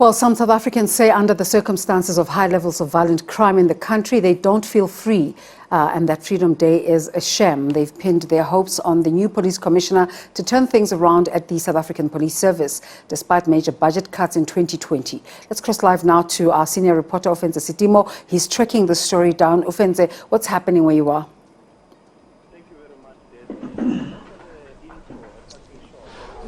Well, some South Africans say under the circumstances of high levels of violent crime in the country, they don't feel free and that Freedom Day is a sham. They've pinned their hopes on the new police commissioner to turn things around at the South African Police Service, despite major budget cuts in 2020. Let's cross live now to our senior reporter, Ofenze Sitimo. He's tracking the story down. Ofenze, what's happening where you are?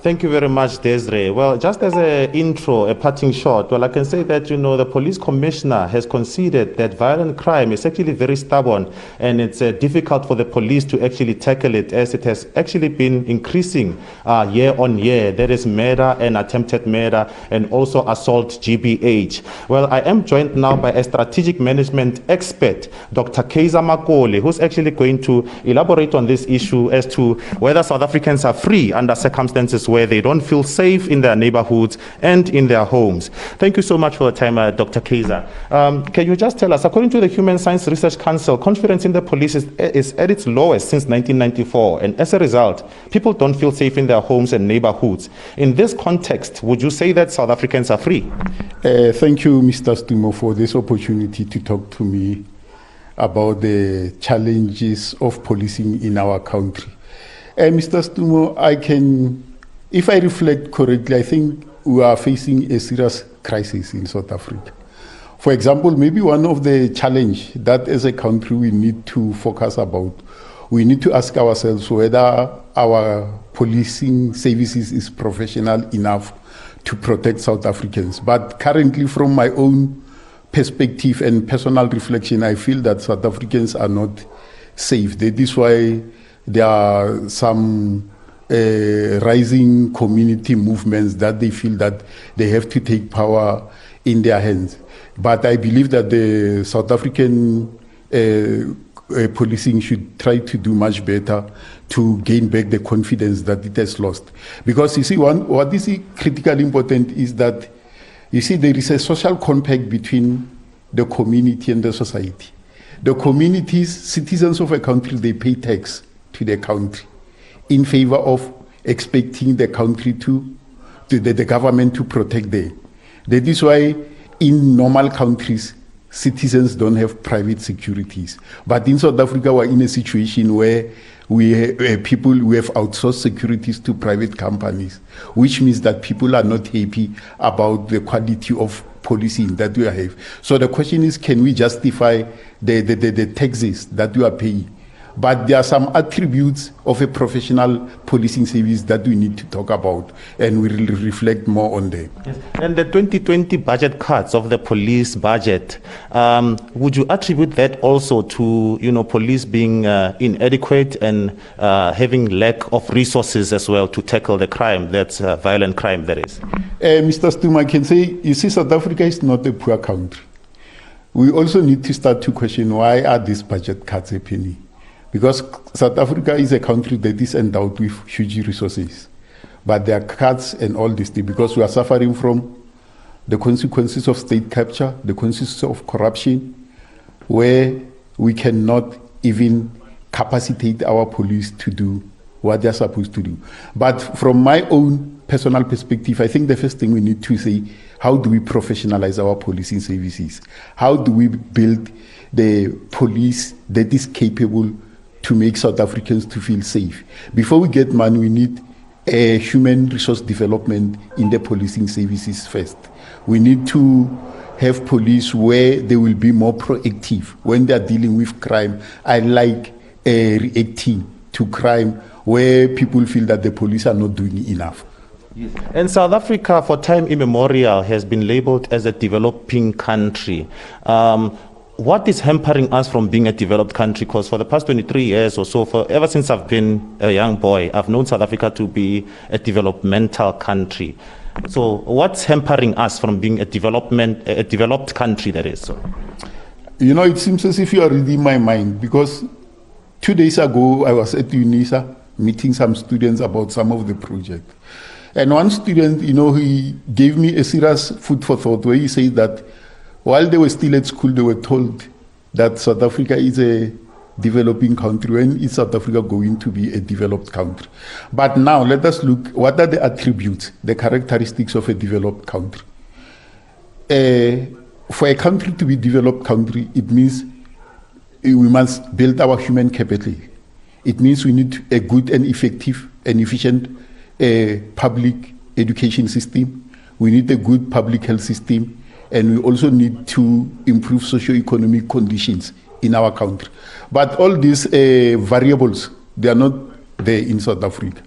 Thank you very much, Desiree. Well, just as an intro, a parting shot, well, I can say that, the police commissioner has conceded that violent crime is actually very stubborn and it's difficult for the police to actually tackle it, as it has actually been increasing year on year. There is murder and attempted murder and also assault GBH. Well, I am joined now by a strategic management expert, Dr. Kaizer Makole, who's actually going to elaborate on this issue as to whether South Africans are free under circumstances where they don't feel safe in their neighborhoods and in their homes. Thank you so much for the time, Dr. Kaizer. Can you just tell us, according to the Human Science Research Council, confidence in the police is at its lowest since 1994, and as a result, people don't feel safe in their homes and neighborhoods. In this context, would you say that South Africans are free? Thank you, Mr. Stumo, for this opportunity to talk to me about the challenges of policing in our country. Mr. Stumo, if I reflect correctly, I think we are facing a serious crisis in South Africa. For example, maybe one of the challenge that as a country we need to focus about, we need to ask ourselves whether our policing services is professional enough to protect South Africans. But currently, from my own perspective and personal reflection, I feel that South Africans are not safe. That is why there are some rising community movements that they feel that they have to take power in their hands. But I believe that the South African policing should try to do much better to gain back the confidence that it has lost. Because you see, what is critically important is that, you see, there is a social compact between the community and the society. The communities, citizens of a country, they pay tax to the country in favor of expecting the country the government to protect them. That is why in normal countries, citizens don't have private securities. But in South Africa, we're in a situation where we have outsourced securities to private companies, which means that people are not happy about the quality of policing that we have. So the question is, can we justify the taxes that we are paying? But there are some attributes of a professional policing service that we need to talk about, and we will reflect more on them. Yes. And the 2020 budget cuts of the police budget, would you attribute that also to, police being inadequate and having lack of resources as well to tackle the crime, that's violent crime that is? Mr. Stum, I can say, you see, South Africa is not a poor country. We also need to start to question, why are these budget cuts happening? Because South Africa is a country that is endowed with huge resources. But there are cuts and all this thing because we are suffering from the consequences of state capture, the consequences of corruption, where we cannot even capacitate our police to do what they're supposed to do. But from my own personal perspective, I think the first thing we need to say, how do we professionalize our policing services? How do we build the police that is capable to make South Africans to feel safe? Before we get money, we need a human resource development in the policing services first. We need to have police where they will be more proactive when they are dealing with crime. I like reacting to crime where people feel that the police are not doing enough. Yes. And South Africa, for time immemorial, has been labeled as a developing country. What is hampering us from being a developed country? Because for the past 23 years or so, ever since I've been a young boy, I've known South Africa to be a developmental country. So what's hampering us from being a developed country, that is? So, it seems as if you are reading my mind, because 2 days ago, I was at UNISA meeting some students about some of the projects. And one student, he gave me a serious food for thought where he said that while they were still at school, they were told that South Africa is a developing country. When is South Africa going to be a developed country? But now let us look, what are the attributes, the characteristics of a developed country? for a country to be developed country, it means we must build our human capital. It means we need a good and effective and efficient public education system. We need a good public health system, and we also need to improve socio-economic conditions in our country. But all these variables, they are not there in South Africa.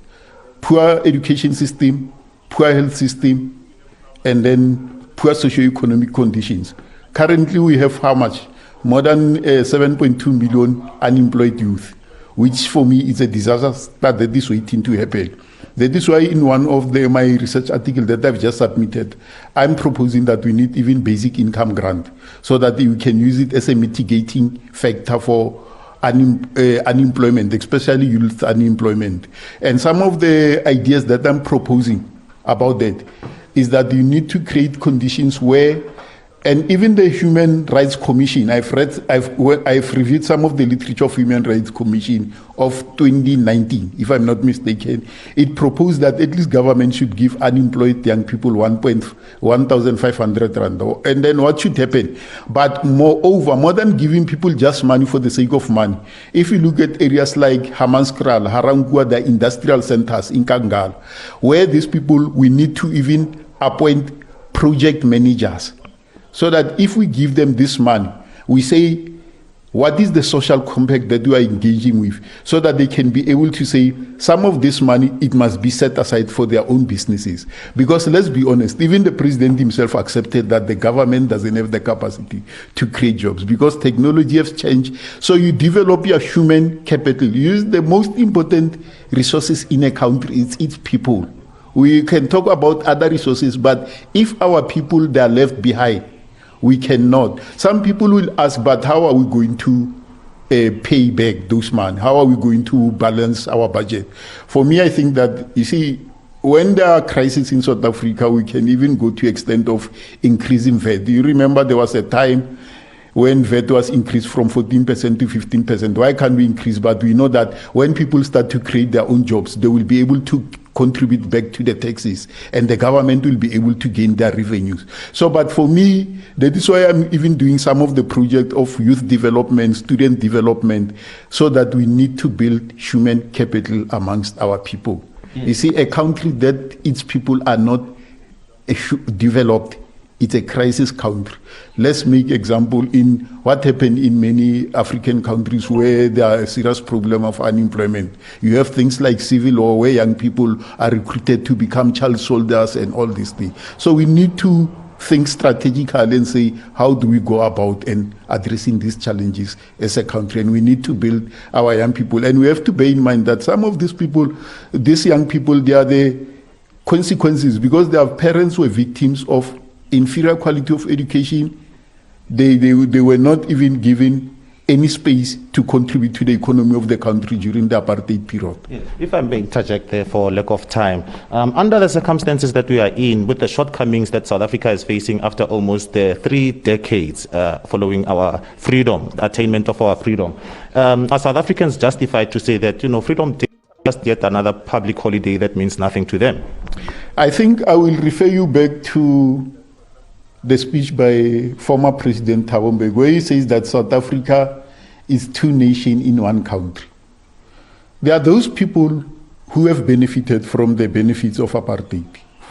Poor education system, poor health system, and then poor socio-economic conditions. Currently, we have how much? More than 7.2 million unemployed youth, which for me is a disaster that is waiting to happen. That is why in one of my research articles that I've just submitted, I'm proposing that we need even basic income grant so that we can use it as a mitigating factor for unemployment, especially youth unemployment. And some of the ideas that I'm proposing about that is that you need to create conditions where, and even the Human Rights Commission, I've reviewed some of the literature of Human Rights Commission of 2019, if I'm not mistaken. It proposed that at least government should give unemployed young people 1,500 rand. And then what should happen? But moreover, more than giving people just money for the sake of money, if you look at areas like Hammanskraal, Harangua, the industrial centers in Kangal, where these people, we need to even appoint project managers, so that if we give them this money, we say, what is the social compact that we are engaging with? So that they can be able to say, some of this money, it must be set aside for their own businesses. Because let's be honest, even the president himself accepted that the government doesn't have the capacity to create jobs because technology has changed. So you develop your human capital. You use the most important resources in a country, it's its people. We can talk about other resources, but if our people, they are left behind, we cannot. Some people will ask, but how are we going to pay back those money? How are we going to balance our budget? For me, I think that, you see, when there are crises in South Africa, we can even go to extent of increasing VAT. Do you remember there was a time when VAT was increased from 14% to 15%? Why can't we increase? But we know that when people start to create their own jobs, they will be able to contribute back to the taxes, and the government will be able to gain their revenues. So, but for me, that is why I'm even doing some of the project of youth development, student development, so that we need to build human capital amongst our people. You see, a country that its people are not developed, it's a crisis country. Let's make example in what happened in many African countries where there are a serious problem of unemployment. You have things like civil war where young people are recruited to become child soldiers and all these things. So we need to think strategically and say, how do we go about and addressing these challenges as a country? And we need to build our young people. And we have to bear in mind that some of these people, these young people, they are the consequences because their parents were victims of inferior quality of education. They were not even given any space to contribute to the economy of the country during the apartheid period. Yes. If I may interject there for lack of time, under the circumstances that we are in, with the shortcomings that South Africa is facing after almost 3 decades following our freedom, the attainment of our freedom, are South Africans justified to say that, Freedom Day is just yet another public holiday that means nothing to them? I think I will refer you back to the speech by former President Thabo Mbeki, where he says that South Africa is 2 nations in 1 country. There are those people who have benefited from the benefits of apartheid,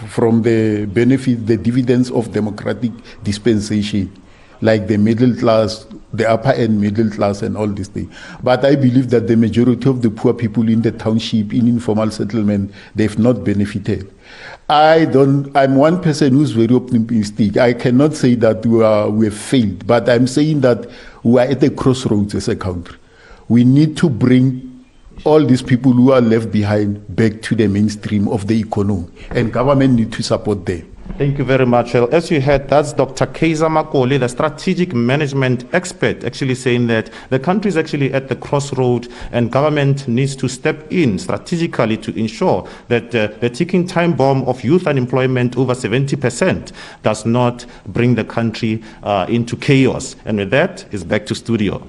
from the benefits, the dividends of democratic dispensation, like the middle class, the upper end middle class and all these things. But I believe that the majority of the poor people in the township, in informal settlement, they've not benefited. I'm one person who's very optimistic. I cannot say that we have failed, but I'm saying that we are at a crossroads as a country. We need to bring all these people who are left behind back to the mainstream of the economy, and government need to support them. Thank you very much. Well, as you heard, that's Dr. Kaizer Makole, the strategic management expert, actually saying that the country is actually at the crossroad and government needs to step in strategically to ensure that the ticking time bomb of youth unemployment over 70% does not bring the country into chaos. And with that, it's back to studio.